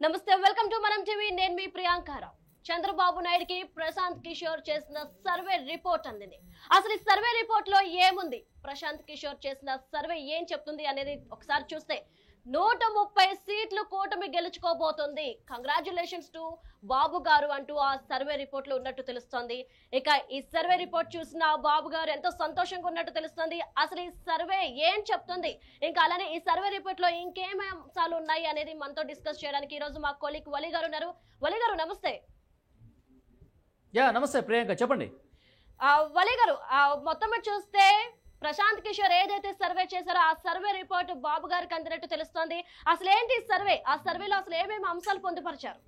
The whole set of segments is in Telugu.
నమస్తే వెల్కమ్ టు మనం టీవీ నేను మీ ప్రియాంకారావు చంద్రబాబు నాయుడుకి ప్రశాంత్ కిషోర్ చేసిన సర్వే రిపోర్ట్ అందింది అసలు ఈ సర్వే రిపోర్ట్ లో ఏముంది ప్రశాంత్ కిషోర్ చేసిన సర్వే ఏం చెప్తుంది అనేది ఒకసారి చూస్తే 130 సీట్లు కూటమి గెలుచుకోబోతుంది కంగ్రాట్యులేషన్స్ టు బాబు గారు అంటూ ఆ సర్వే రిపోర్ట్ లో ఉన్నట్టు తెలుస్తోంది ఇక ఈ సర్వే రిపోర్ట్ చూసిన బాబు గారు ఎంతో సంతోషంగా ఉన్నట్టు తెలుస్తోంది అసలు ఈ సర్వే ఏం చెప్తుంది ఇంకా అలానే ఈ సర్వే రిపోర్ట్ లో ఇంకేం అంశాలు ఉన్నాయి అనేది మనతో డిస్కస్ చేయడానికి ఈ రోజు మా కొలీగ్ వలి గారు ఉన్నారు వలి గారు నమస్తే నమస్తే ప్రియాంక చెప్పండి వలి గారు మొత్తం మీద చూస్తే ప్రశాంత్ కిషోర్ ఏదైతే సర్వే చేశారో ఆ సర్వే రిపోర్ట్ బాబు గారికి అందినట్టు తెలుస్తోంది అసలు ఏంటి సర్వే ఆ సర్వేలో అసలు ఏమేమి అంశాలు పొందుపరిచారు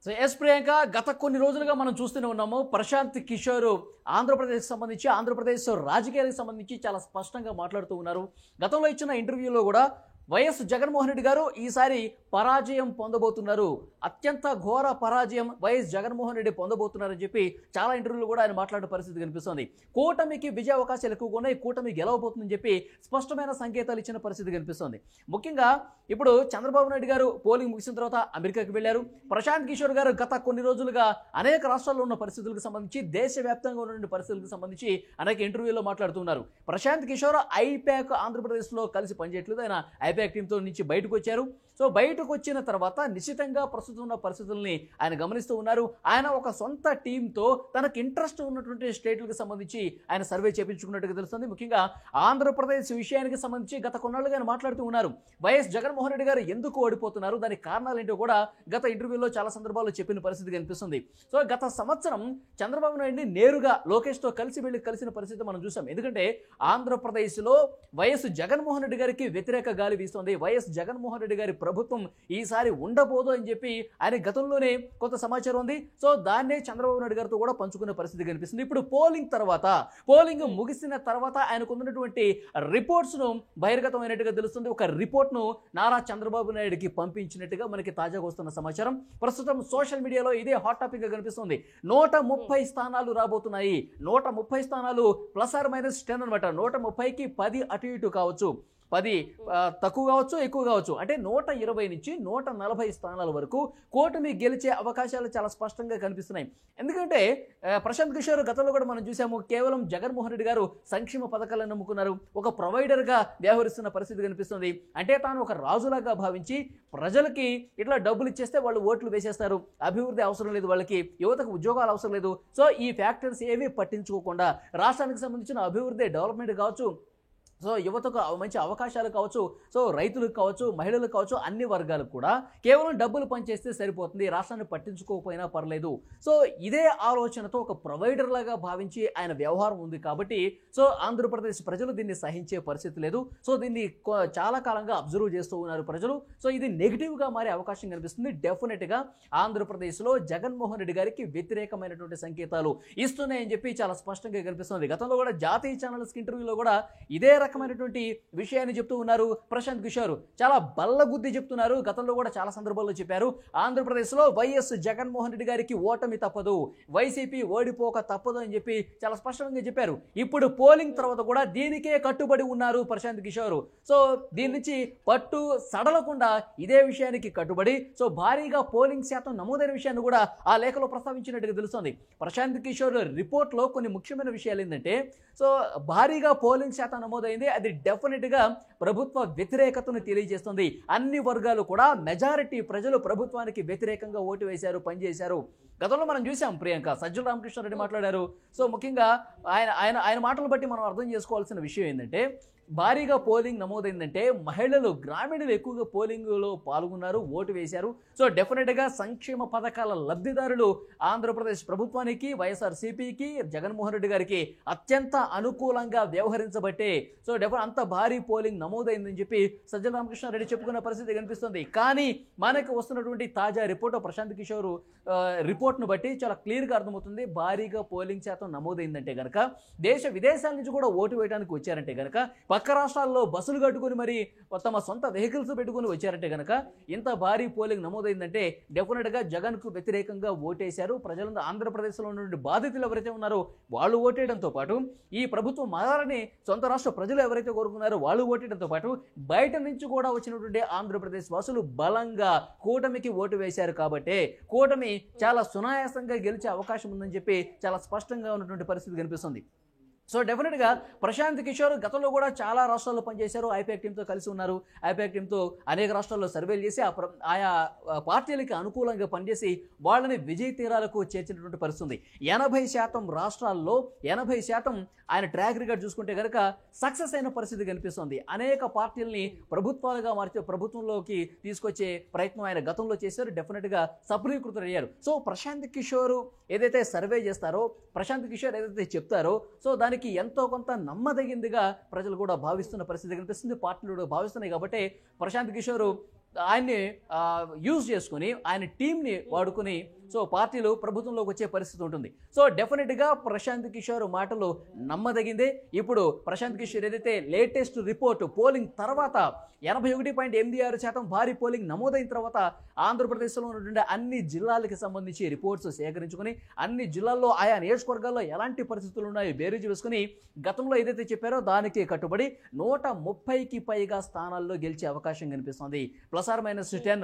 సో ఎస్ ప్రియాంక గత కొన్ని రోజులుగా మనం చూస్తూనే ఉన్నాము ప్రశాంత్ కిషోర్ ఆంధ్రప్రదేశ్ సంబంధించి ఆంధ్రప్రదేశ్ రాజకీయాలకు సంబంధించి చాలా స్పష్టంగా మాట్లాడుతూ ఉన్నారు గతంలో ఇచ్చిన ఇంటర్వ్యూలో కూడా వైఎస్ జగన్మోహన్ రెడ్డి గారు ఈసారి పరాజయం పొందబోతున్నారు అత్యంత ఘోర పరాజయం వైఎస్ జగన్మోహన్ రెడ్డి పొందబోతున్నారని చెప్పి చాలా ఇంటర్వ్యూలు కూడా ఆయన మాట్లాడే పరిస్థితి కనిపిస్తుంది కూటమికి విజయ అవకాశాలు ఎక్కువగా ఉన్నాయి కూటమి గెలవబోతుందని చెప్పి స్పష్టమైన సంకేతాలు ఇచ్చిన పరిస్థితి కనిపిస్తుంది ముఖ్యంగా ఇప్పుడు చంద్రబాబు నాయుడు గారు పోలింగ్ ముగిసిన తర్వాత అమెరికాకి వెళ్లారు ప్రశాంత్ కిషోర్ గారు గత కొన్ని రోజులుగా అనేక రాష్ట్రాల్లో ఉన్న పరిస్థితులకు సంబంధించి దేశవ్యాప్తంగా ఉన్న పరిస్థితులకు సంబంధించి అనేక ఇంటర్వ్యూలో మాట్లాడుతున్నారు ప్రశాంత్ కిషోర్ ఐపాక్ ఆంధ్రప్రదేశ్లో కలిసి పనిచేయట్లేదు ఆయన ఐపాక్ టీంతో నుంచి బయటకు వచ్చారు సో బయటకు వచ్చిన తర్వాత నిశ్చితంగా ప్రస్తుతం ఉన్న పరిస్థితుల్ని ఆయన గమనిస్తూ ఉన్నారు ఆయన ఒక సొంత టీంతో తనకు ఇంట్రెస్ట్ ఉన్నటువంటి స్టేట్లకు సంబంధించి ఆయన సర్వే చేయించుకున్నట్టుగా తెలుస్తుంది ముఖ్యంగా ఆంధ్రప్రదేశ్ విషయానికి సంబంధించి గత కొన్నాళ్ళుగా ఆయన మాట్లాడుతూ ఉన్నారు వైఎస్ జగన్మోహన్ రెడ్డి గారు ఎందుకు ఓడిపోతున్నారు దానికి కారణాలు ఏంటో కూడా గత ఇంటర్వ్యూలో చాలా సందర్భాల్లో చెప్పిన పరిస్థితి కనిపిస్తుంది సో గత సంవత్సరం చంద్రబాబు నాయుడిని నేరుగా లోకేష్తో కలిసిన పరిస్థితి మనం చూసాం ఎందుకంటే ఆంధ్రప్రదేశ్లో వైఎస్ జగన్మోహన్ రెడ్డి గారికి వ్యతిరేక గాలి వీస్తోంది వైఎస్ జగన్మోహన్ రెడ్డి గారి ప్రభుత్వం ఈసారి ఉండబోదు అని చెప్పి ఆయన గతంలోనే కొంత సమాచారం ఉంది సో దాన్నే చంద్రబాబు నాయుడు గారితో కూడా పంచుకునే పరిస్థితి కనిపిస్తుంది ఇప్పుడు పోలింగ్ ముగిసిన తర్వాత ఆయనకు ఉన్నటువంటి రిపోర్ట్స్ ను బహిర్గతమైనట్టుగా తెలుస్తుంది ఒక రిపోర్ట్ ను నారా చంద్రబాబు నాయుడుకి పంపించినట్టుగా మనకి తాజాగా వస్తున్న సమాచారం ప్రస్తుతం సోషల్ మీడియాలో ఇదే హాట్ టాపిక్ గా కనిపిస్తుంది 130 స్థానాలు రాబోతున్నాయి 130 స్థానాలు ప్లస్ ఆర్ మైనస్ 10 అనమాట 130కి 10 అటు ఇటు కావచ్చు 10 తక్కువ కావచ్చు ఎక్కువ కావచ్చు అంటే 120 నుంచి 140 స్థానాల వరకు కూటమి గెలిచే అవకాశాలు చాలా స్పష్టంగా కనిపిస్తున్నాయి ఎందుకంటే ప్రశాంత్ కిషోర్ గతంలో కూడా మనం చూసాము కేవలం జగన్మోహన్ రెడ్డి గారు సంక్షేమ పథకాలను నమ్ముకున్నారు ఒక ప్రొవైడర్గా వ్యవహరిస్తున్న పరిస్థితి కనిపిస్తుంది అంటే తాను ఒక రాజులాగా భావించి ప్రజలకి ఇట్లా డబ్బులు ఇచ్చేస్తే వాళ్ళు ఓట్లు వేసేస్తారు అభివృద్ధి అవసరం లేదు వాళ్ళకి యువతకు ఉద్యోగాలు అవసరం లేదు సో ఈ ఫ్యాక్టర్స్ ఏమీ పట్టించుకోకుండా రాష్ట్రానికి సంబంధించిన అభివృద్ధి డెవలప్మెంట్ కావచ్చు సో యువతకు మంచి అవకాశాలు కావచ్చు సో రైతులకు కావచ్చు మహిళలకు కావచ్చు అన్ని వర్గాలకు కూడా కేవలం డబ్బులు పనిచేస్తే సరిపోతుంది రాష్ట్రాన్ని పట్టించుకోకపోయినా పర్లేదు సో ఇదే ఆలోచనతో ఒక ప్రొవైడర్ లాగా భావించి ఆయన వ్యవహారం ఉంది కాబట్టి సో ఆంధ్రప్రదేశ్ ప్రజలు దీన్ని సహించే పరిస్థితి లేదు సో దీన్ని చాలా కాలంగా అబ్జర్వ్ చేస్తూ ఉన్నారు ప్రజలు సో ఇది నెగిటివ్గా మారే అవకాశం కనిపిస్తుంది డెఫినెట్గా ఆంధ్రప్రదేశ్లో జగన్మోహన్ రెడ్డి గారికి వ్యతిరేకమైనటువంటి సంకేతాలు ఇస్తున్నాయని చెప్పి చాలా స్పష్టంగా కనిపిస్తుంది గతంలో కూడా జాతీయ ఛానల్స్ ఇంటర్వ్యూలో కూడా ఇదే రకమైనటువంటి విషయాన్ని చెప్తూ ఉన్నారు ప్రశాంత్ కిషోర్ చాలా బల్లగుద్ది చెప్తున్నారు గతంలో కూడా చాలా సందర్భాల్లో చెప్పారు ఆంధ్రప్రదేశ్లో వైఎస్ జగన్మోహన్ రెడ్డి గారికి ఓటమి తప్పదు వైసీపీ ఓడిపోక తప్పదు అని చెప్పి చాలా స్పష్టంగా చెప్పారు ఇప్పుడు పోలింగ్ తర్వాత కూడా దీనికే కట్టుబడి ఉన్నారు ప్రశాంత్ కిషోర్ సో దీని నుంచి పట్టు సడలకుండా ఇదే విషయానికి కట్టుబడి సో భారీగా పోలింగ్ శాతం నమోదైన విషయాన్ని కూడా ఆ లేఖలో ప్రస్తావించినట్టుగా తెలుస్తుంది ప్రశాంత్ కిషోర్ రిపోర్ట్లో కొన్ని ముఖ్యమైన విషయాలు ఏంటంటే సో భారీగా పోలింగ్ శాతం నమోదైంది అది డెఫినెట్గా ప్రభుత్వ వ్యతిరేకతను తెలియజేస్తుంది అన్ని వర్గాలు కూడా మెజారిటీ ప్రజలు ప్రభుత్వానికి వ్యతిరేకంగా ఓటు వేశారు పనిచేశారు గతంలో మనం చూసాం ప్రియాంక సజ్జల రామకృష్ణారెడ్డి మాట్లాడారు సో ముఖ్యంగా ఆయన మాటలు బట్టి మనం అర్థం చేసుకోవాల్సిన విషయం ఏంటంటే భారీగా పోలింగ్ నమోదైందంటే మహిళలు గ్రామీణులు ఎక్కువగా పోలింగ్లో పాల్గొన్నారు ఓటు వేశారు సో డెఫినెట్గా సంక్షేమ పథకాల లబ్ధిదారులు ఆంధ్రప్రదేశ్ ప్రభుత్వానికి వైఎస్ఆర్సీపీకి జగన్మోహన్ రెడ్డి గారికి అత్యంత అనుకూలంగా వ్యవహరించబట్టే సో అంత భారీ పోలింగ్ నమోదైందని చెప్పి సజ్జల రామకృష్ణారెడ్డి చెప్పుకున్న పరిస్థితి కనిపిస్తుంది కానీ మనకు వస్తున్నటువంటి తాజా రిపోర్ట్ ప్రశాంత్ కిషోర్ రిపోర్ట్ను బట్టి చాలా క్లియర్గా అర్థమవుతుంది భారీగా పోలింగ్ శాతం నమోదైందంటే కనుక దేశ విదేశాల నుంచి కూడా ఓటు వేయడానికి వచ్చారంటే కనుక పక్క రాష్ట్రాల్లో బస్సులు కట్టుకుని మరి తమ సొంత వెహికల్స్ పెట్టుకుని వచ్చారంటే కనుక ఇంత భారీ పోలింగ్ నమోదైందంటే డెఫినెట్గా జగన్కు వ్యతిరేకంగా ఓటేశారు ప్రజలందరూ ఆంధ్రప్రదేశ్లో ఉన్నటువంటి బాధితులు ఎవరైతే ఉన్నారో వాళ్ళు ఓటేయడంతో పాటు ఈ ప్రభుత్వం మారాలని సొంత రాష్ట్ర ప్రజలు ఎవరైతే కోరుకున్నారో వాళ్ళు ఓటేయడంతో చెప్పడంతో పాటు బయట నుంచి కూడా వచ్చినటువంటి ఆంధ్రప్రదేశ్ వాసులు బలంగా కూటమికి ఓటు వేశారు కాబట్టి కూటమి చాలా సునాయాసంగా గెలిచే అవకాశం ఉందని చెప్పి చాలా స్పష్టంగా ఉన్నటువంటి పరిస్థితి కనిపిస్తుంది. సో డెఫినెట్గా ప్రశాంత్ కిషోర్ గతంలో కూడా చాలా రాష్ట్రాల్లో పనిచేశారు. ఐపాక్ టీంతో కలిసి ఉన్నారు. ఐపాక్ టీంతో అనేక రాష్ట్రాల్లో సర్వేలు చేసి ఆయా పార్టీలకి అనుకూలంగా పనిచేసి వాళ్ళని విజయ తీరాలకు చేర్చినటువంటి పరిస్థితి ఉంది. 80% రాష్ట్రాల్లో 80% ఆయన ట్రాక్ రికార్డ్ చూసుకుంటే కనుక సక్సెస్ అయిన పరిస్థితి కనిపిస్తుంది. అనేక పార్టీలని ప్రభుత్వాలుగా మార్చే ప్రభుత్వంలోకి తీసుకొచ్చే ప్రయత్నం ఆయన గతంలో చేశారు. డెఫినెట్గా సఫలీకృతులయ్యారు. సో ప్రశాంత్ కిషోర్ ఏదైతే సర్వే చేస్తారో, ప్రశాంత్ కిషోర్ ఏదైతే చెప్తారో, సో దానికి ఎంతో కొంత నమ్మదగిందిగా ప్రజలు కూడా భావిస్తున్న పరిస్థితి కనిపిస్తుంది. పార్టీలు కూడా భావిస్తున్నాయి. కాబట్టి ప్రశాంత్ కిషోర్ ఆయన్ని యూజ్ చేసుకుని ఆయన టీంని వాడుకుని సో పార్టీలు ప్రభుత్వంలోకి వచ్చే పరిస్థితి ఉంటుంది. సో డెఫినెట్గా ప్రశాంత్ కిషోర్ మాటలు నమ్మదగిందే. ఇప్పుడు ప్రశాంత్ కిషోర్ ఏదైతే లేటెస్ట్ రిపోర్ట్ పోలింగ్ తర్వాత 81.86% భారీ పోలింగ్ నమోదైన తర్వాత ఆంధ్రప్రదేశ్లో ఉన్నటువంటి అన్ని జిల్లాలకు సంబంధించి రిపోర్ట్స్ సేకరించుకుని అన్ని జిల్లాల్లో ఆయా నియోజకవర్గాల్లో ఎలాంటి పరిస్థితులు ఉన్నాయో బేరీజు వేసుకుని గతంలో ఏదైతే చెప్పారో దానికి కట్టుబడి 130కి పైగా స్థానాల్లో గెలిచే అవకాశం కనిపిస్తుంది. +-10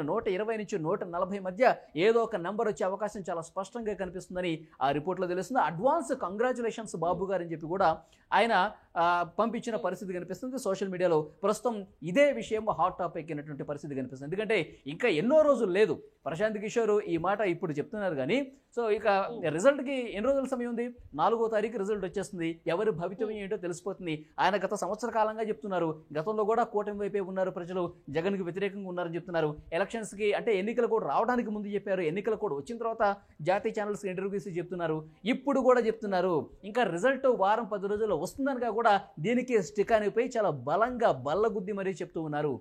120 నుంచి 140 మధ్య ఏదో ఒక నెంబర్ వచ్చే అవకాశం చాలా స్పష్టంగా కనిపిస్తుందని ఆ రిపోర్ట్లో తెలుస్తుంది. అడ్వాన్స్ కంగ్రాచులేషన్స్ బాబు గారు అని చెప్పి కూడా ఆయన పంపించిన పరిస్థితి కనిపిస్తుంది. సోషల్ మీడియాలో ప్రస్తుతం ఇదే విషయం హాట్ టాపిక్ అయినటువంటి పరిస్థితి కనిపిస్తుంది. ఎందుకంటే ఇంకా ఎన్నో రోజులు లేదు. ప్రశాంత్ కిషోర్ ఈ మాట ఇప్పుడు చెప్తున్నారు కానీ సో ఇక రిజల్ట్కి ఎన్ని రోజుల సమయం ఉంది? 4వ తారీఖు రిజల్ట్ వచ్చేస్తుంది. ఎవరి భవితవ్యం ఏంటో తెలిసిపోతుంది. ఆయన గత సంవత్సర కాలంగా చెప్తున్నారు. గతంలో కూడా కూటమి వైపే ఉన్నారు, ప్రజలు జగన్కి వ్యతిరేకంగా ఉన్నారని చెప్తున్నారు. ఎలక్షన్స్కి అంటే ఎన్నికలు కూడా రావడానికి ముందు చెప్పారు. ఎన్నికలు కూడా వచ్చిన తర్వాత జాతీయ ఛానల్స్కి ఇంటర్వ్యూస్ చెప్తున్నారు. ఇప్పుడు కూడా చెప్తున్నారు. ఇంకా రిజల్ట్ వారం 10 రోజుల్లో వస్తుందనగా కూడా దీనికి స్టిక్ అనిపోయి చాలా బలంగా బల్లగుద్ది మరీ చెప్తూ ఉన్నారు.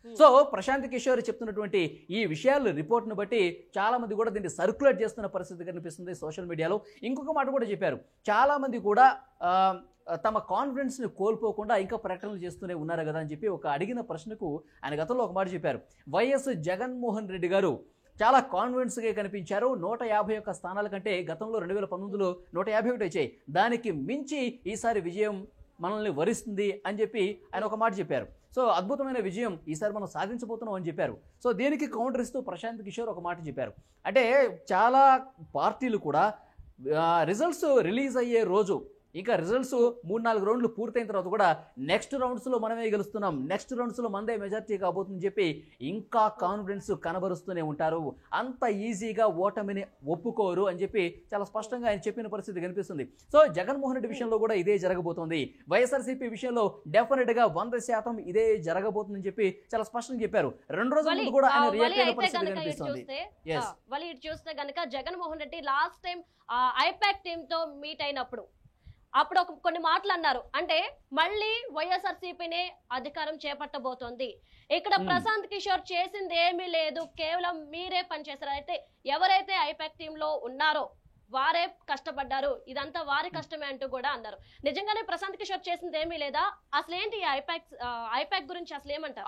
సో ప్రశాంత్ కిషోర్ చెప్తున్నటువంటి ఈ విషయాలు రిపోర్ట్ను బట్టి చాలా మంది కూడా దీన్ని సర్క్యులేట్ చేస్తున్న పరిస్థితి కనిపిస్తుంది సోషల్ మీడియాలో. ఇంకొక మాట కూడా చెప్పారు. చాలా మంది కూడా తమ కాన్ఫిడెన్స్ని కోల్పోకుండా ఇంకా ప్రకటనలు చేస్తూనే ఉన్నారు కదా అని చెప్పి ఒక అడిగిన ప్రశ్నకు ఆయన గతంలో ఒక మాట చెప్పారు. వైఎస్ జగన్మోహన్ రెడ్డి గారు చాలా కాన్ఫిడెన్స్గా కనిపించారు. 151 స్థానాల కంటే గతంలో 2019లో 151 వచ్చాయి. దానికి మించి ఈసారి విజయం మనల్ని వరిస్తుంది అని చెప్పి ఆయన ఒక మాట చెప్పారు. సో అద్భుతమైన విజయం ఈసారి మనం సాధించబోతున్నాం అని చెప్పారు. సో దీనికి కౌంటర్ ఇస్తూ ప్రశాంత్ కిషోర్ ఒక మాట చెప్పారు. అంటే చాలా పార్టీలు కూడా రిజల్ట్స్ రిలీజ్ అయ్యే రోజు ఇంకా రిజల్ట్స్ 3-4 రౌండ్లు పూర్తయిన తర్వాత కూడా నెక్స్ట్ రౌండ్స్లో మనమే గెలుస్తున్నాం, నెక్స్ట్ రౌండ్స్లో మనదే మెజార్టీ కాబోతుందని చెప్పి ఇంకా కాన్ఫిడెన్స్ కనబరుస్తూనే ఉంటారు. అంత ఈజీగా ఓటమిని ఒప్పుకోరు అని చెప్పి చాలా స్పష్టంగా ఆయన చెప్పిన పరిస్థితి కనిపిస్తుంది. సో జగన్మోహన్ రెడ్డి విషయంలో కూడా ఇదే జరగబోతోంది. వైఎస్ఆర్సీపీ విషయంలో డెఫినెట్గా 100% ఇదే జరగబోతుందని చెప్పి చాలా స్పష్టంగా చెప్పారు. 2 రోజుల ముందు కూడా ఆయన రియాక్ట్ అయిన పరిస్థితి కనిపిస్తుంది. చూస్తే గనక Jaganmohan Reddy last time IPAC team తో మీట్ అయినప్పుడు కొన్ని మాటలు అన్నారు. అంటే మళ్ళీ వైఎస్ఆర్సీపీనే అధికారం చేపట్టబోతోంది, ఇక్కడ ప్రశాంత్ కిషోర్ చేసింది ఏమీ లేదు, కేవలం మీరే పనిచేశారు, అయితే ఎవరైతే ఐపాక్ టీమ్ లో ఉన్నారో వారే కష్టపడ్డారు, ఇదంతా వారి కష్టమే అంటూ కూడా అన్నారు. నిజంగానే ప్రశాంత్ కిషోర్ చేసింది ఏమీ లేదా? అసలు ఏంటి ఐపాక్ గురించి అసలు ఏమంటారు?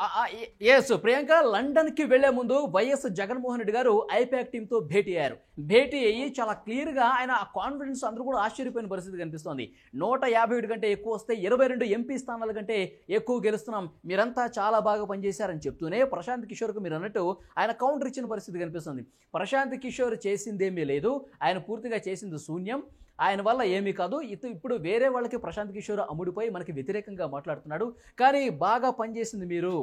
ఎస్ ప్రియాంక, లండన్ కి వెళ్లే ముందు వైఎస్ జగన్మోహన్ రెడ్డి గారు ఐపాక్ టీమ్ తో భేటీ అయ్యారు. భేటీ అయ్యి చాలా క్లియర్ గా ఆయన కాన్ఫిడెన్స్ అందరూ కూడా ఆశ్చర్యపోయిన పరిస్థితి కనిపిస్తోంది. 151 కంటే ఎక్కువ వస్తే 22 ఎంపీ స్థానాల కంటే ఎక్కువ గెలుస్తున్నాం, మీరంతా చాలా బాగా పనిచేశారని చెప్తూనే ప్రశాంత్ కిషోర్ కు మీరు అన్నట్టు ఆయన కౌంటర్ ఇచ్చిన పరిస్థితి కనిపిస్తుంది. ప్రశాంత్ కిషోర్ చేసిందేమీ లేదు, ఆయన పూర్తిగా చేసింది శూన్యం, ఆయన వల్ల ఏమీ కాదు, ఇప్పుడు వేరే వాళ్ళకి ప్రశాంత్ కిషోర్ అమ్ముడిపోయి మనకి వ్యతిరేకంగా మాట్లాడుతున్నాడు, కానీ బాగా పనిచేసింది మీరు,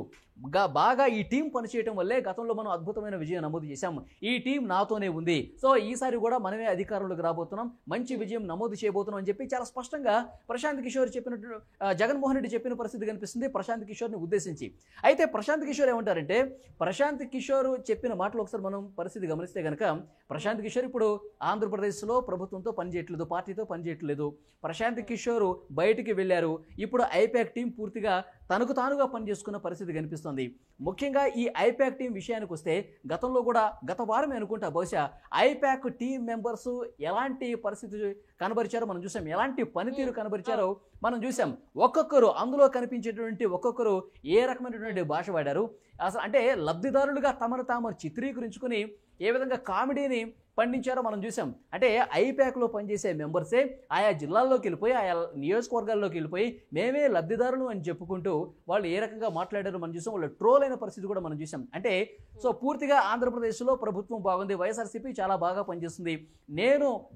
బాగా ఈ టీం పనిచేయడం వల్లే గతంలో మనం అద్భుతమైన విజయం నమోదు చేశాం, ఈ టీం నాతోనే ఉంది, సో ఈసారి కూడా మనమే అధికారంలోకి రాబోతున్నాం, మంచి విజయం నమోదు చేయబోతున్నాం అని చెప్పి చాలా స్పష్టంగా ప్రశాంత్ కిషోర్ చెప్పినట్టు జగన్మోహన్ రెడ్డి చెప్పిన పరిస్థితి కనిపిస్తుంది ప్రశాంత్ కిషోర్ని ఉద్దేశించి. అయితే ప్రశాంత్ కిషోర్ ఏమంటారంటే, ప్రశాంత్ కిషోర్ చెప్పిన మాటలు ఒకసారి మనం పరిస్థితి గమనిస్తే కనుక, ప్రశాంత్ కిషోర్ ఇప్పుడు ఆంధ్రప్రదేశ్లో ప్రభుత్వంతో పనిచేయట్లేదు, పార్టీతో పనిచేయట్లేదు, ప్రశాంత్ కిషోర్ బయటికి వెళ్ళారు, ఇప్పుడు ఐపాక్ టీం పూర్తిగా తనకు తానుగా పనిచేసుకున్న పరిస్థితి కనిపిస్తుంది. ముఖ్యంగా ఈ ఐపాక్ టీం విషయానికి వస్తే గతంలో కూడా గత వారమే అనుకుంటా బహుశా ఐపాక్ టీం మెంబర్స్ ఎలాంటి పరిస్థితి కనబరిచారో మనం చూసాం, ఎలాంటి పనితీరు కనబరిచారో మనం చూసాం. ఒక్కొక్కరు అందులో కనిపించేటువంటి ఒక్కొక్కరు ఏ రకమైనటువంటి భాష వాడారు, అసలు అంటే లబ్ధిదారులుగా తమను తాము చిత్రీకరించుకుని ఏ విధంగా కామెడీని పండించారో మనం చూసాం. అంటే ఐప్యాక్లో పనిచేసే మెంబర్సే ఆయా జిల్లాల్లోకి వెళ్ళిపోయి ఆయా నియోజకవర్గాల్లోకి వెళ్ళిపోయి మేమే లబ్ధిదారులు అని చెప్పుకుంటూ వాళ్ళు ఏ రకంగా మాట్లాడారో మనం చూసాం. వాళ్ళు ట్రోల్ అయిన పరిస్థితి కూడా మనం చూసాం. అంటే సో పూర్తిగా ఆంధ్రప్రదేశ్లో ప్రభుత్వం బాగుంది, వైఎస్ఆర్సీపీ చాలా బాగా పనిచేస్తుంది,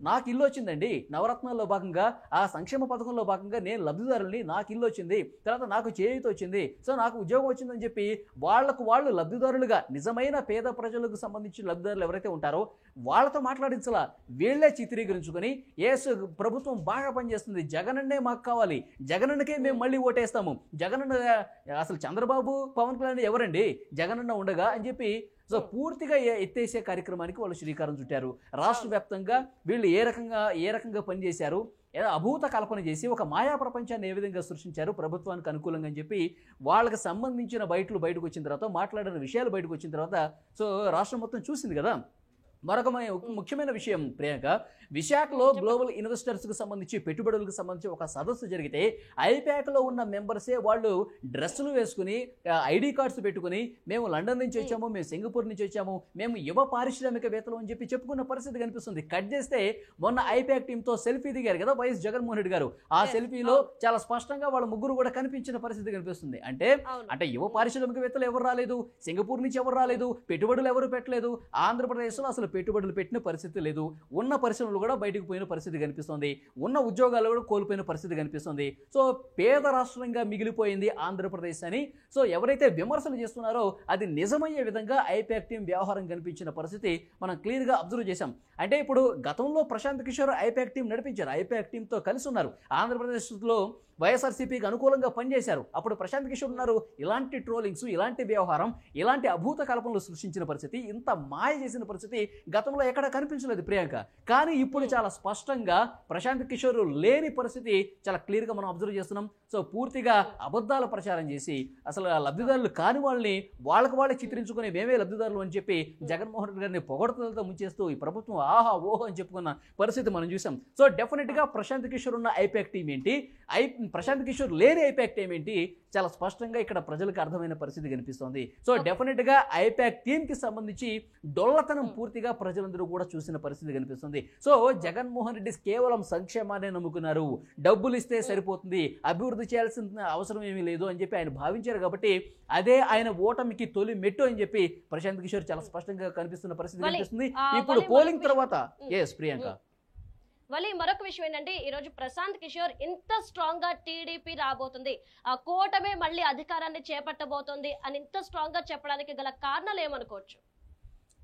నాకు ఇల్లు వచ్చిందండి, నవరత్నాల్లో భాగంగా ఆ సంక్షేమ పథకంలో భాగంగా నేను లబ్ధిదారుల్ని, నాకు ఇల్లు వచ్చింది, తర్వాత నాకు చేయూత వచ్చింది, సో నాకు ఉద్యోగం వచ్చిందని చెప్పి వాళ్ళు లబ్ధిదారులుగా నిజమైన పేద ప్రజలకు సంబంధించిన లబ్ధిదారులు ఎవరైతే ఉంటారో వాళ్ళతో మాట్లాడించాలా, వీళ్లే చిత్రీకరించుకొని ప్రభుత్వం బాగా పనిచేస్తుంది, జగనన్నే మాకు కావాలి, జగనన్నకే మేము మళ్ళీ ఓటేస్తాము, జగనన్న అసలు చంద్రబాబు పవన్ కళ్యాణ్ ఎవరండి, జగనన్న ఉండగా అని చెప్పి సో పూర్తిగా ఎత్తేసే కార్యక్రమానికి వాళ్ళు శ్రీకారం చుట్టారు. రాష్ట్ర వ్యాప్తంగా వీళ్ళు ఏ రకంగా పనిచేశారు, అభూత కల్పన చేసి ఒక మాయా ప్రపంచాన్ని ఏ విధంగా సృష్టించారు ప్రభుత్వానికి అనుకూలంగా అని చెప్పి వాళ్ళకి సంబంధించిన బయటకు వచ్చిన తర్వాత, మాట్లాడిన విషయాలు బయటకు వచ్చిన తర్వాత సో రాష్ట్రం మొత్తం చూసింది కదా. మరొక ముఖ్యమైన విషయం ప్రియాంక, విశాఖలో గ్లోబల్ ఇన్వెస్టర్స్కి సంబంధించి పెట్టుబడులకు సంబంధించి ఒక సదస్సు జరిగితే ఐప్యాక్లో ఉన్న మెంబర్సే వాళ్ళు డ్రెస్సులు వేసుకుని ఐడి కార్డ్స్ పెట్టుకుని మేము లండన్ నుంచి వచ్చాము, మేము సింగపూర్ నుంచి వచ్చాము, మేము యువ పారిశ్రామికవేత్తలు అని చెప్పి చెప్పుకున్న పరిస్థితి కనిపిస్తుంది. కట్ చేస్తే మొన్న ఐప్యాక్ టీంతో సెల్ఫీ దిగారు కదా వైఎస్ జగన్మోహన్ రెడ్డి గారు, ఆ సెల్ఫీలో చాలా స్పష్టంగా వాళ్ళ ముగ్గురు కూడా కనిపించిన పరిస్థితి కనిపిస్తుంది. అంటే యువ పారిశ్రామికవేత్తలు ఎవరు రాలేదు, సింగపూర్ నుంచి ఎవరు రాలేదు, పెట్టుబడులు ఎవరు పెట్టలేదు, ఆంధ్రప్రదేశ్లో అసలు పెట్టుబడులు పెట్టిన పరిస్థితి లేదు, ఉన్న పరిశ్రమలు కూడా బయటకు పోయిన పరిస్థితి కనిపిస్తుంది, ఉన్న ఉద్యోగాలు కూడా కోల్పోయిన పరిస్థితి కనిపిస్తుంది. సో పేద రాష్ట్రంగా మిగిలిపోయింది ఆంధ్రప్రదేశ్ అని సో ఎవరైతే విమర్శలు చేస్తున్నారో అది నిజమయ్యే విధంగా ఐప్యాక్ టీం వ్యవహారం కనిపించిన పరిస్థితి మనం క్లియర్గా అబ్జర్వ్ చేశాం. అంటే ఇప్పుడు గతంలో ప్రశాంత్ కిషోర్ ఐప్యాక్ టీం నడిపించారు, ఐప్యాక్ టీంతో కలిసి ఉన్నారు, ఆంధ్రప్రదేశ్లో వైఎస్ఆర్సీపీకి అనుకూలంగా పనిచేశారు. అప్పుడు ప్రశాంత్ కిషోర్ ఉన్నారు. ఇలాంటి ట్రోలింగ్స్, ఇలాంటి వ్యవహారం, ఇలాంటి అభూత కల్పనలు సృష్టించిన పరిస్థితి, ఇంత మాయ చేసిన పరిస్థితి గతంలో ఎక్కడ కనిపించలేదు ప్రియాంక. కానీ ఇప్పుడు చాలా స్పష్టంగా ప్రశాంత్ కిషోర్ లేని పరిస్థితి చాలా క్లియర్గా మనం అబ్జర్వ్ చేస్తున్నాం. సో పూర్తిగా అబద్ధాల ప్రచారం చేసి అసలు లబ్ధిదారులు కాని వాళ్ళని వాళ్ళే చిత్రించుకుని మేమే లబ్ధిదారులు అని చెప్పి జగన్మోహన్ రెడ్డి గారిని పొగడతలతో ముంచేస్తూ ఈ ప్రభుత్వం ఆహా ఓహో అని చెప్పుకున్న పరిస్థితి మనం చూసాం. సో డెఫినెట్గా ప్రశాంత్ కిషోర్ ఉన్న ఐప్యాక్ టీం ఏంటి, ప్రశాంత్ కిషోర్ లేని ఐప్యాక్ టీం ఏంటి, చాలా స్పష్టంగా ఇక్కడ ప్రజలకు అర్థమైన పరిస్థితి కనిపిస్తోంది. సో డెఫినెట్గా ఐప్యాక్ టీంకి సంబంధించి డొల్లతనం పూర్తిగా ప్రజలందరూ కూడా చూసిన పరిస్థితి కనిపిస్తుంది. సో జగన్మోహన్ రెడ్డి కేవలం సంక్షేమాన్ని నమ్ముకున్నారు, డబ్బులు ఇస్తే సరిపోతుంది, అభివృద్ధి చేయాల్సిన అవసరం ఏమీ లేదు అని చెప్పి ఆయన భావించారు. కాబట్టి అదే ఆయన ఓటమికి తొలి మెట్టు అని చెప్పి ప్రశాంత్ కిషోర్ చాలా స్పష్టంగా కనిపిస్తున్న పరిస్థితి కనిపిస్తుంది. ఇప్పుడు పోలింగ్ తర్వాత ప్రియాంక మళ్ళీ మరొక విషయం ఏంటంటే ఈరోజు ప్రశాంత్ కిషోర్ ఇంత స్ట్రాంగ్ గా టీడీపీ రాబోతుంది, ఆ కూటమే మళ్ళీ అధికారాన్ని చేపట్టబోతుంది అని ఇంత స్ట్రాంగ్ గా చెప్పడానికి గల కారణాలు ఏమనుకోవచ్చు?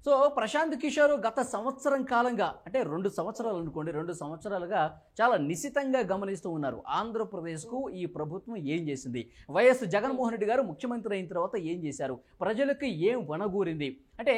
సో ప్రశాంత్ కిషోర్ గత సంవత్సరం కాలంగా, అంటే 2 సంవత్సరాలు అనుకోండి, 2 సంవత్సరాలుగా చాలా నిశితంగా గమనిస్తూ ఉన్నారు ఆంధ్రప్రదేశ్కు ఈ ప్రభుత్వం ఏం చేసింది, వైఎస్ జగన్మోహన్ రెడ్డి గారు ముఖ్యమంత్రి అయిన తర్వాత ఏం చేశారు, ప్రజలకు ఏం వనగూరింది. అంటే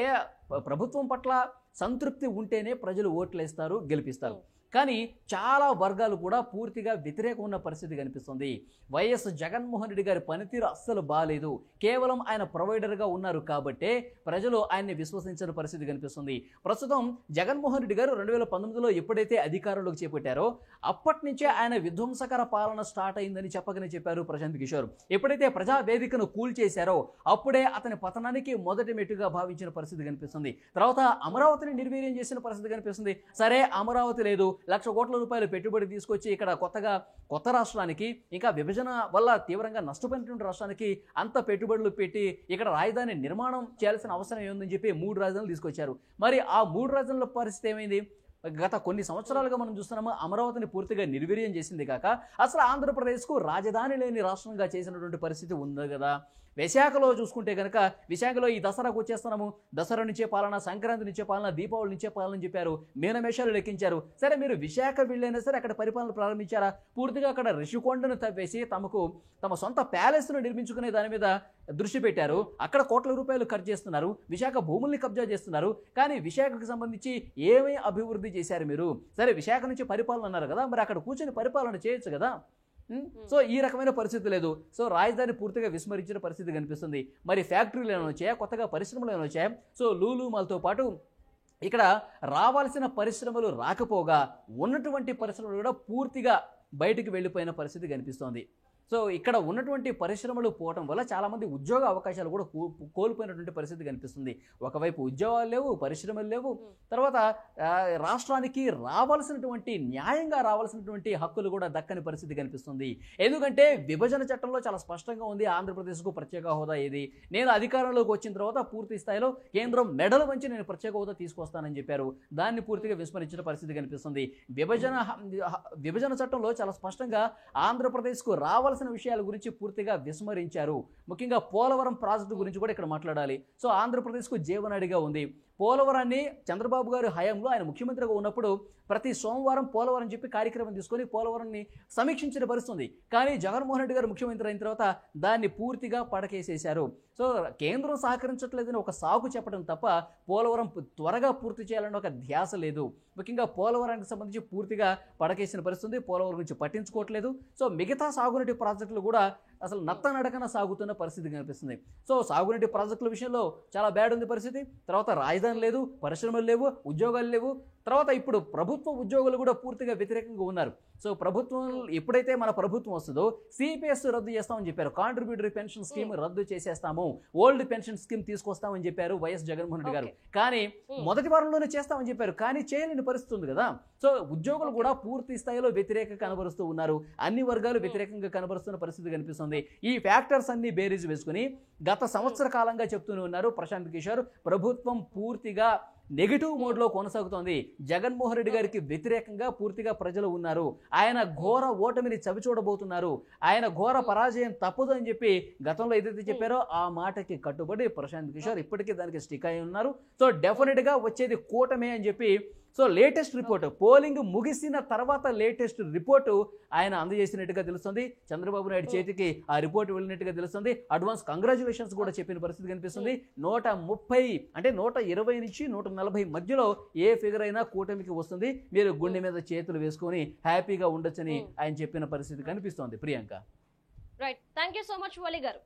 ప్రభుత్వం పట్ల సంతృప్తి ఉంటేనే ప్రజలు ఓట్లేస్తారు, గెలిపిస్తారు. కానీ చాలా వర్గాలు కూడా పూర్తిగా వ్యతిరేకం ఉన్న పరిస్థితి కనిపిస్తుంది. వైఎస్ జగన్మోహన్ రెడ్డి గారి పనితీరు అస్సలు బాగాలేదు, కేవలం ఆయన ప్రొవైడర్గా ఉన్నారు కాబట్టే ప్రజలు ఆయన్ని విశ్వసించిన పరిస్థితి కనిపిస్తుంది. ప్రస్తుతం జగన్మోహన్ రెడ్డి గారు 2019లో ఎప్పుడైతే అధికారంలోకి చేపట్టారో అప్పటి నుంచే ఆయన విధ్వంసకర పాలన స్టార్ట్ అయిందని చెప్పగానే చెప్పారు ప్రశాంత్ కిషోర్. ఎప్పుడైతే ప్రజావేదికను కూల్చేశారో అప్పుడే అతని పతనానికి మొదటి మెట్టుగా భావించిన పరిస్థితి కనిపిస్తుంది. తర్వాత అమరావతిని నిర్వీర్యం చేసిన పరిస్థితి కనిపిస్తుంది. సరే అమరావతి లేదు, 1,00,000 కోట్ల రూపాయలు పెట్టుబడి తీసుకొచ్చి ఇక్కడ కొత్త రాష్ట్రానికి, ఇంకా విభజన వల్ల తీవ్రంగా నష్టపోయినటువంటి రాష్ట్రానికి అంత పెట్టుబడులు పెట్టి ఇక్కడ రాజధాని నిర్మాణం చేయాల్సిన అవసరం ఏముందని చెప్పి 3 రాజధానులు తీసుకొచ్చారు. మరి ఆ 3 రాజధానుల పరిస్థితి ఏమైంది? గత కొన్ని సంవత్సరాలుగా మనం చూస్తున్నాము అమరావతిని పూర్తిగా నిర్వీర్యం చేసింది కాక అసలు ఆంధ్రప్రదేశ్కు రాజధాని లేని రాష్ట్రంగా చేసినటువంటి పరిస్థితి ఉంది కదా. విశాఖలో చూసుకుంటే కనుక విశాఖలో ఈ దసరాకు వచ్చేస్తున్నాము, దసరా నుంచే పాలన, సంక్రాంతి నుంచే పాలన, దీపావళి నుంచే పాలన చెప్పారు, మీనమేషాలు లెక్కించారు. సరే మీరు విశాఖ వెళ్ళైనా సరే అక్కడ పరిపాలన ప్రారంభించారా? పూర్తిగా అక్కడ రిషికొండను తవ్వేసి తమ సొంత ప్యాలెస్ను నిర్మించుకునే దాని మీద దృష్టి పెట్టారు. అక్కడ కోట్ల రూపాయలు ఖర్చు చేస్తున్నారు, విశాఖ భూముల్ని కబ్జా చేస్తున్నారు. కానీ విశాఖకు సంబంధించి ఏమీ అభివృద్ధి చేశారు మీరు? సరే విశాఖ నుంచి పరిపాలన అన్నారు కదా, మరి అక్కడ కూర్చొని పరిపాలన చేయొచ్చు కదా. సో ఈ రకమైన పరిస్థితి లేదు. సో రాజధాని పూర్తిగా విస్మరించిన పరిస్థితి కనిపిస్తుంది. మరి ఫ్యాక్టరీలు ఏమైనా వచ్చాయా, కొత్తగా పరిశ్రమలు ఏమైనా వచ్చాయా? సో లూలు మాల్తో పాటు ఇక్కడ రావాల్సిన పరిశ్రమలు రాకపోగా ఉన్నటువంటి పరిశ్రమలు కూడా పూర్తిగా బయటికి వెళ్ళిపోయిన పరిస్థితి కనిపిస్తోంది. సో ఇక్కడ ఉన్నటువంటి పరిశ్రమలు పోవటం వల్ల చాలామంది ఉద్యోగ అవకాశాలు కూడా కోల్పోయినటువంటి పరిస్థితి కనిపిస్తుంది. ఒకవైపు ఉద్యోగాలు లేవు, పరిశ్రమలు లేవు, తర్వాత రాష్ట్రానికి రావాల్సినటువంటి న్యాయంగా రావాల్సినటువంటి హక్కులు కూడా దక్కని పరిస్థితి కనిపిస్తుంది. ఎందుకంటే విభజన చట్టంలో చాలా స్పష్టంగా ఉంది ఆంధ్రప్రదేశ్కు ప్రత్యేక హోదా ఏది, నేను అధికారంలోకి వచ్చిన తర్వాత పూర్తి స్థాయిలో కేంద్రం మెడలు వంచి నేను ప్రత్యేక హోదా తీసుకొస్తానని చెప్పారు. దాన్ని పూర్తిగా విస్మరించిన పరిస్థితి కనిపిస్తుంది. విభజన చట్టంలో చాలా స్పష్టంగా ఆంధ్రప్రదేశ్కు రావాల్సిన విషయాల గురించి పూర్తిగా విస్మరించారు. ముఖ్యంగా పోలవరం ప్రాజెక్టు గురించి కూడా ఇక్కడ మాట్లాడాలి. సో ఆంధ్రప్రదేశ్కు జీవనాడిగా ఉంది. పోలవరాన్ని చంద్రబాబు గారు హయాంలో ఆయన ముఖ్యమంత్రిగా ఉన్నప్పుడు ప్రతి సోమవారం పోలవరం చెప్పి కార్యక్రమం తీసుకొని పోలవరాన్ని సమీక్షించిన పరిస్థితుంది. కానీ జగన్మోహన్ రెడ్డి గారు ముఖ్యమంత్రి అయిన తర్వాత దాన్ని పూర్తిగా పడకేసేశారు. సో కేంద్రం సహకరించట్లేదని ఒక సాకు చెప్పడం తప్ప పోలవరం త్వరగా పూర్తి చేయాలని ఒక ధ్యాస లేదు. ముఖ్యంగా పోలవరానికి సంబంధించి పూర్తిగా పడకేసిన పరిస్థితుంది. పోలవరం గురించి పట్టించుకోవట్లేదు. సో మిగతా సాగునీటి ప్రాజెక్టులు కూడా అసలు నత్తనడకన సాగుతున్న పరిస్థితి కనిపిస్తుంది. సో సాగునీటి ప్రాజెక్టుల విషయంలో చాలా బ్యాడ్ ఉంది పరిస్థితి. తర్వాత రాజధాని లేదు, పరిశ్రమలు లేవు, ఉద్యోగాలు లేవు. తర్వాత ఇప్పుడు ప్రభుత్వ ఉద్యోగులు కూడా పూర్తిగా వ్యతిరేకంగా ఉన్నారు. సో ప్రభుత్వం ఎప్పుడైతే మన ప్రభుత్వం వస్తుందో సిపిఎస్ రద్దు చేస్తామని చెప్పారు, కాంట్రిబ్యూటరీ పెన్షన్ స్కీమ్ రద్దు చేసేస్తాము, ఓల్డ్ పెన్షన్ స్కీమ్ తీసుకొస్తామని చెప్పారు వైఎస్ జగన్మోహన్ రెడ్డి గారు. కానీ మొదటి వారంలోనే చేస్తామని చెప్పారు, కానీ చేయలేని పరిస్థితి ఉంది కదా. సో ఉద్యోగులు కూడా పూర్తి స్థాయిలో వ్యతిరేకంగా కనబరుస్తూ ఉన్నారు. అన్ని వర్గాలు వ్యతిరేకంగా కనబరుస్తున్న పరిస్థితి కనిపిస్తుంది. ఈ ఫ్యాక్టర్స్ అన్ని బేరీజ్ వేసుకుని గత సంవత్సర కాలంగా చెప్తూనే ఉన్నారు ప్రశాంత్ కిషోర్, ప్రభుత్వం పూర్తిగా నెగిటివ్ మోడ్లో కొనసాగుతోంది. జగన్మోహన్ రెడ్డి గారికి వ్యతిరేకంగా పూర్తిగా ప్రజలు ఉన్నారు. ఆయన ఘోర ఓటమిని చవిచూడబోతున్నారు. ఆయన ఘోర పరాజయం తప్పదు అని చెప్పి గతంలో ఏదైతే చెప్పారో ఆ మాటకి కట్టుబడి ప్రశాంత్ కిషోర్ ఇప్పటికీ దానికి స్టిక్ అయి ఉన్నారు. సో డెఫినెట్గా వచ్చేది కూటమే అని చెప్పి సో లేటెస్ట్ రిపోర్ట్ పోలింగ్ ముగిసిన తర్వాత లేటెస్ట్ రిపోర్టు ఆయన అందజేసినట్టుగా తెలుస్తుంది. చంద్రబాబు నాయుడు చేతికి ఆ రిపోర్ట్ వెళ్ళినట్టుగా తెలుస్తుంది. అడ్వాన్స్ కంగ్రాచులేషన్స్ కూడా చెప్పిన పరిస్థితి కనిపిస్తుంది. 130 అంటే 120 నుంచి 140 మధ్యలో ఏ ఫిగర్ అయినా కూటమికి వస్తుంది. మీరు గుండె మీద చేతులు వేసుకొని హ్యాపీగా ఉండొచ్చని ఆయన చెప్పిన పరిస్థితి కనిపిస్తోంది. Priyanka, right, thank you so much Wali గారు.